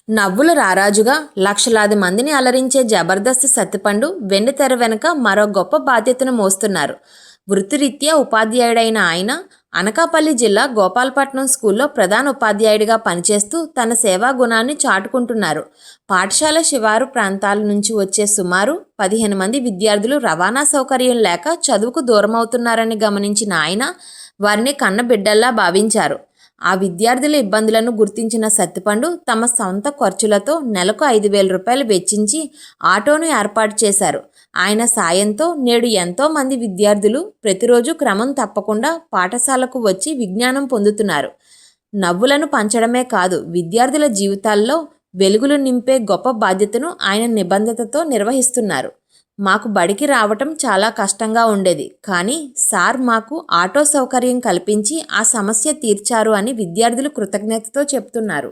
నవ్వుల రారాజుగా లక్షలాది మందిని అలరించే జబర్దస్త్ సత్తిపండు వెండితెర వెనుక మరో గొప్ప బాధ్యతను మోస్తున్నారు. వృత్తిరీత్యా ఉపాధ్యాయుడైన ఆయన అనకాపల్లి జిల్లా గోపాలపట్నం స్కూల్లో ప్రధాన ఉపాధ్యాయుడిగా పనిచేస్తూ తన సేవా గుణాన్ని చాటుకుంటున్నారు. పాఠశాల శివారు ప్రాంతాల నుంచి వచ్చే సుమారు 15 మంది విద్యార్థులు రవాణా సౌకర్యం లేక చదువుకు దూరమవుతున్నారని గమనించిన ఆయన వారిని కన్నబిడ్డల్లా భావించారు. ఆ విద్యార్థుల ఇబ్బందులను గుర్తించిన సత్తిపండు తమ సొంత ఖర్చులతో నెలకు 5,000 రూపాయలు వెచ్చించి ఆటోను ఏర్పాటు చేశారు. ఆయన సాయంతో నేడు ఎంతో మంది విద్యార్థులు ప్రతిరోజు క్రమం తప్పకుండా పాఠశాలకు వచ్చి విజ్ఞానం పొందుతున్నారు. నవ్వులను పంచడమే కాదు, విద్యార్థుల జీవితాల్లో వెలుగులు నింపే గొప్ప బాధ్యతను ఆయన నిబద్ధతతో నిర్వహిస్తున్నారు. మాకు బడికి రావటం చాలా కష్టంగా ఉండేది, కానీ సార్ మాకు ఆటో సౌకర్యం కల్పించి ఆ సమస్య తీర్చారు అని విద్యార్థులు కృతజ్ఞతతో చెప్తున్నారు.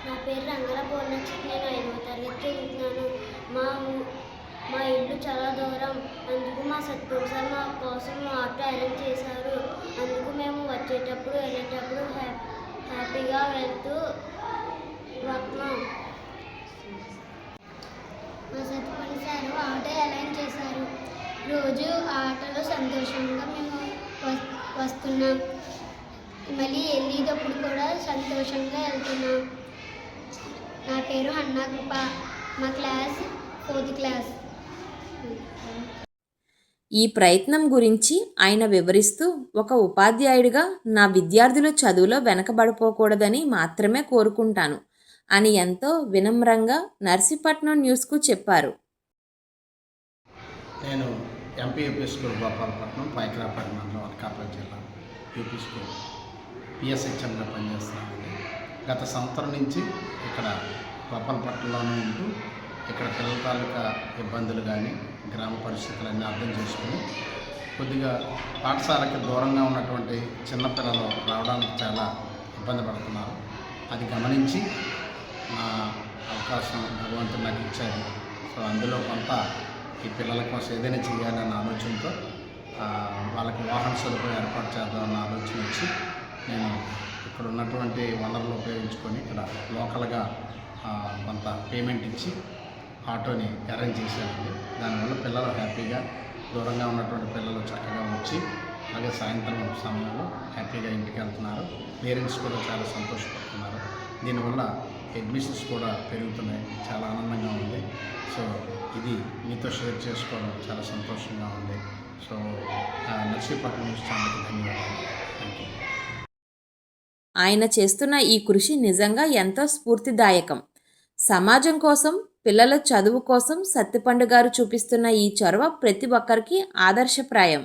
నా పేరు రంగల పూర్ణచిత్. నేను 5వ తరగతి చదువుతున్నాను. మా మా ఇల్లు చాలా దూరం. అందుకు మా సత్పూర్ సార్ మా కోసం ఆటో అరేంజ్ చేశారు. అందుకు మేము వచ్చేటప్పుడు వెళ్ళేటప్పుడు హ్యాపీగా వెళ్తూ వస్తున్నాం. మా సత్పూర్ సార్ ఆటో అరేంజ్ చేశారు. రోజు ఆటోలో సంతోషంగా మేము వస్తున్నాం. మళ్ళీ వెళ్ళేటప్పుడు కూడా సంతోషంగా వెళ్తున్నాం. నా పేరు హన్నా కృప. మా క్లాస్ 4th క్లాస్. ఈ ప్రయత్నం గురించి ఆయన వివరిస్తూ, ఒక ఉపాధ్యాయుడిగా నా విద్యార్థుల చదువులో వెనకబడిపోకూడదని మాత్రమే కోరుకుంటాను అని ఎంతో వినమ్రంగా నర్సీపట్నం న్యూస్కు చెప్పారు. నేను ఎంపీయూపీ స్కూల్ గోపాలపట్నం, పైకరాపేట మండలం, అనకాపల్లి జిల్లా యూపీ స్కూల్ పిఎస్హెచ్ఎంగా పనిచేస్తున్నానండి. గత సంవత్సరం నుంచి ఇక్కడ గోపాలపట్నంలోనే ఉంటూ ఇక్కడ పిల్లల తాలూకా ఇబ్బందులు కానీ గ్రామ పరిస్థితులన్నీ అర్థం చేసుకుని కొద్దిగా పాఠశాలకి దూరంగా ఉన్నటువంటి చిన్నపిల్లలు రావడానికి చాలా ఇబ్బంది పడుతున్నారు. అది గమనించి నా అవకాశం భగవంతుడు నాకు ఇచ్చారు. సో అందులో కొంత ఈ పిల్లల కోసం ఏదైనా చేయాలన్న ఆలోచనతో వాళ్ళకి వాహన సదుపాయం ఏర్పాటు చేద్దామన్న ఆలోచన వచ్చి నేను ఇక్కడ ఉన్నటువంటి వనరులు ఉపయోగించుకొని ఇక్కడ లోకల్గా కొంత పేమెంట్ ఇచ్చి ఆటోని అరేంజ్ చేశానండి. దానివల్ల పిల్లలు హ్యాపీగా దూరంగా ఉన్నటువంటి పిల్లలు చక్కగా వచ్చి అలాగే సాయంత్రం సమయంలో హ్యాపీగా ఇంటికి వెళ్తున్నారు. పేరెంట్స్ కూడా చాలా సంతోషపడుతున్నారు. దీనివల్ల అడ్మిషన్స్ కూడా పెరుగుతున్నాయి. చాలా ఆనందంగా ఉంది. సో ఇది మీతో షేర్ చేసుకోవడం చాలా సంతోషంగా ఉంది. సో నర్సీపట్నం న్యూస్ ఛానల్కి ధన్యవాదాలు. Thank you. ఆయన చేస్తున్న ఈ కృషి నిజంగా ఎంతో స్ఫూర్తిదాయకం. సమాజం కోసం, పిల్లల చదువు కోసం సత్తిపండు గారు చూపిస్తున్న ఈ చొరవ ప్రతి ఒక్కరికి ఆదర్శప్రాయం.